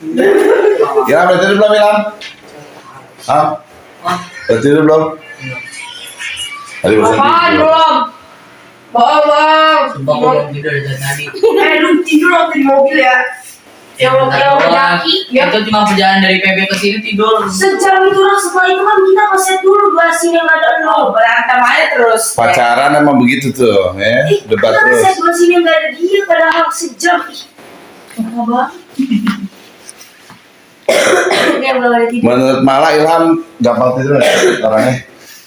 Ilham udah tidur belum Ilham? Hah? Udah tidur belum? Tadi baru tidur. Belum. Bang. Sumpah aku belum tidur dari tadi. Lu tidur waktu di mobil ya? Yang kaki. Itu cuma perjalanan dari PB ke sini tidur. Sejam itu orang setelah itu kan kita ngeset dulu bahasin yang ada nol. Berantem aja terus. Pacaran emang begitu tuh, ya. Debat kita terus. ngeset bahasin yang gak ada dia padahal sejam. Enggak banget. Dia belum ada tidur. Menurut Mala Ilham gampang tidur nggak orangnya?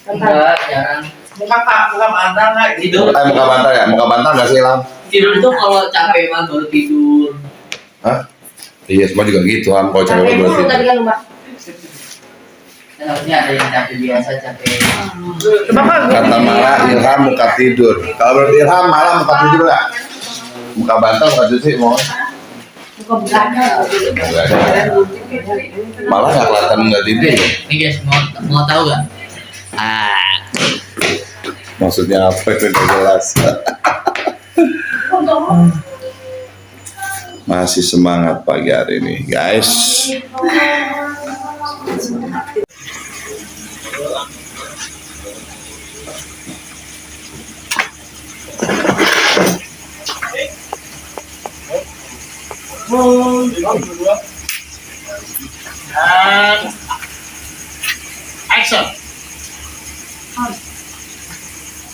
Enggak, jarang. Muka bantal nggak Tidur. Muka bantal ya? Muka bantal nggak sih Ilham? Tidur itu kalau capek banget baru tidur. Hah? Iya, semua juga gitu Ham. Kalau cewek Capek baru dulu tadi tidur. kan Mbak. Harusnya ada yang capek biasa, capek. Kata Mala Ilham muka tidur. Kalau menurut Ilham Mala muka tidur nggak? Muka bantal muka tidur sih mau? Buka begadang. Nggak ada. Malah nggak kelihatan nggak tidur. Nih guys, mau tahu gak? Maksudnya apa itu nggak jelas. Masih semangat pagi hari ini guys. Action.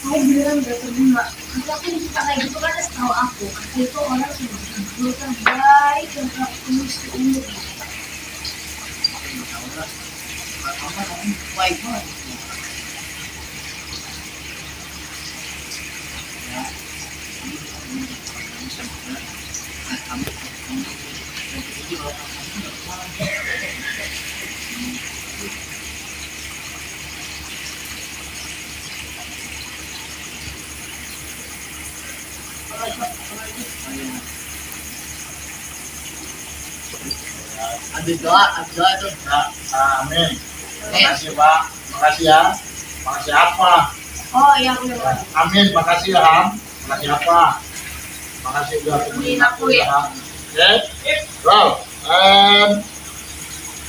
Aku bilang udah terima. Nanti aku suka kayak gitu kan setahu aku. Itu orang yang terbaik dan terlalu seumur. Baik banget. Habis doa itu. Amin. Makasih Pak. Makasih ya. Makasih apa? Oh iya benar. Amin. Makasih ya Ham. Makasih apa? Makasih udah Beliin aku ya. Oke. Roll.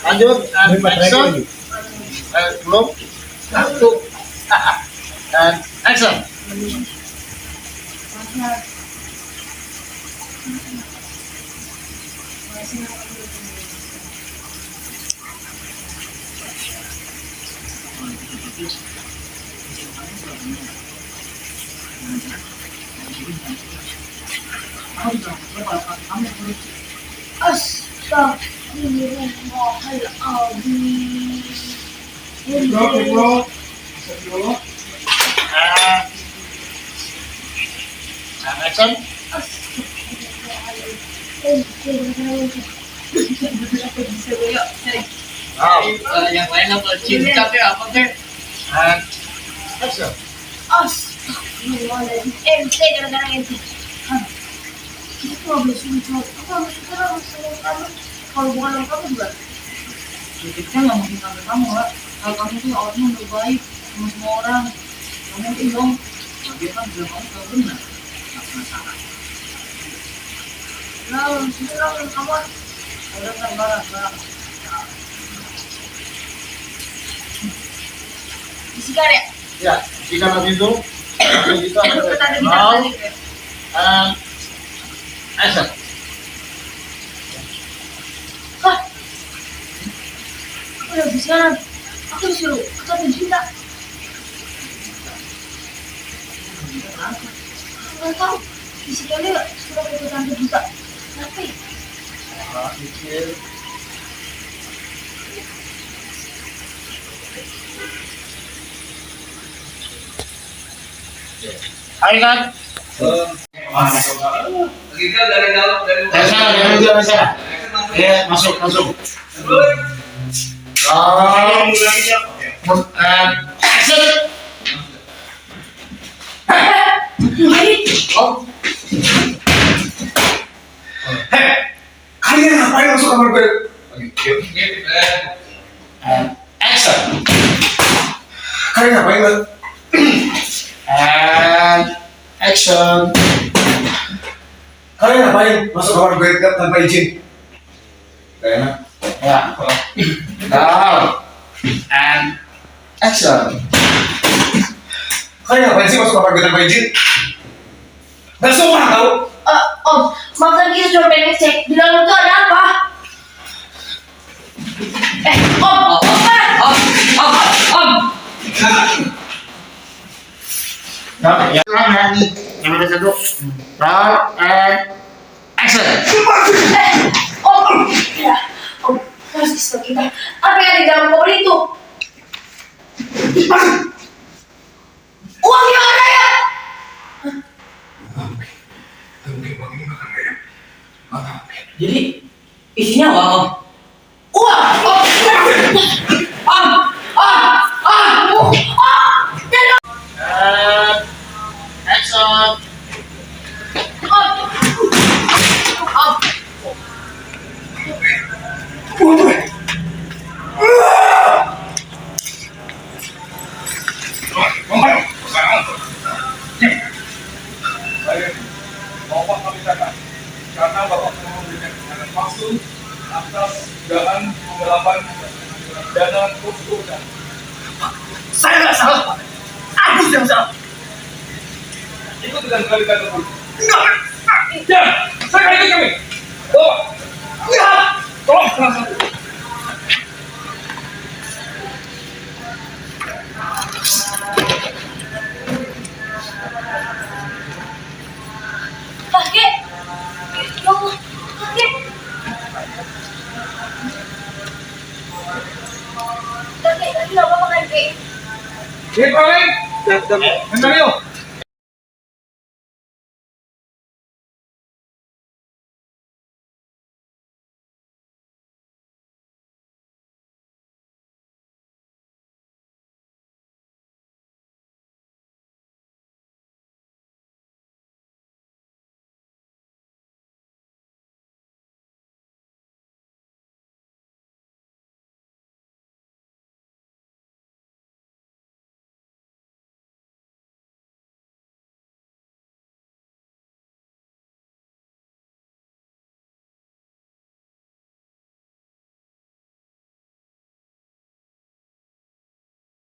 Lanjut. Action. Belum. Satu. And action. Astagfirullahaladzim. And action. Yang lain apa cinta kayak apa kayak? And action. Astagfirullahaladzim. Ente gara-gara ente. Itu nggak boleh sulit. Aku nggak suka sama kamu. Kalau bukan sama kamu juga. Kita nggak mungkin sampai kamu lah. Kalau kamu tuh orangnya udah baik sama semua orang. Kamu mungkin dong. Tapi kan bilang kamu tahu benar. Nggak penasaran. Lalu kamu. Udah kan barang. Bisikan ya. Ya, jika nanti itu, nanti kita Tadi kita now balik ya. and action. Aku udah bisikan. Aku disuruh ketemu cinta. Aku nggak tahu. Bisikannya sudah ke tante juga. Tapi Ayo kan? Kita dari dalam dari Bisa. Ya, masuk. And action. Kalian ngapain masuk kamar gue? And action. Kalian ngapain gue? And action. Kalian ngapain masuk kamar gue tanpa izin? Gak enak. Ya. Now and action. Kalian ngapain sih masuk kamar gue tanpa izin? Gak sopan tau? Om, maksudnya kita cuma pengen cek di dalam itu ada apa? Om, Nah, ya nih. Yang ada satu. Now and action. Om, ya, Om, harus kasih kita. Apa yang ada di dalam koper itu? Uang yang ada ya? Jadi isinya apa om? Uang! And action. Bapak kami katakan, karena Bapak telah memberikan keterangan palsu atas dugaan penggelapan dana korupsi. Saya nggak salah, Pak. Agus yang salah. Ikut dengan kali kata pun. Enggak. Ya, saya ikut kami. Bapak, Enggak. tolong salah satu. Kakek! Ya Allah, kakek! Kakek, tadi nggak apa-apa kakek? Hei, paling. Menang yuk.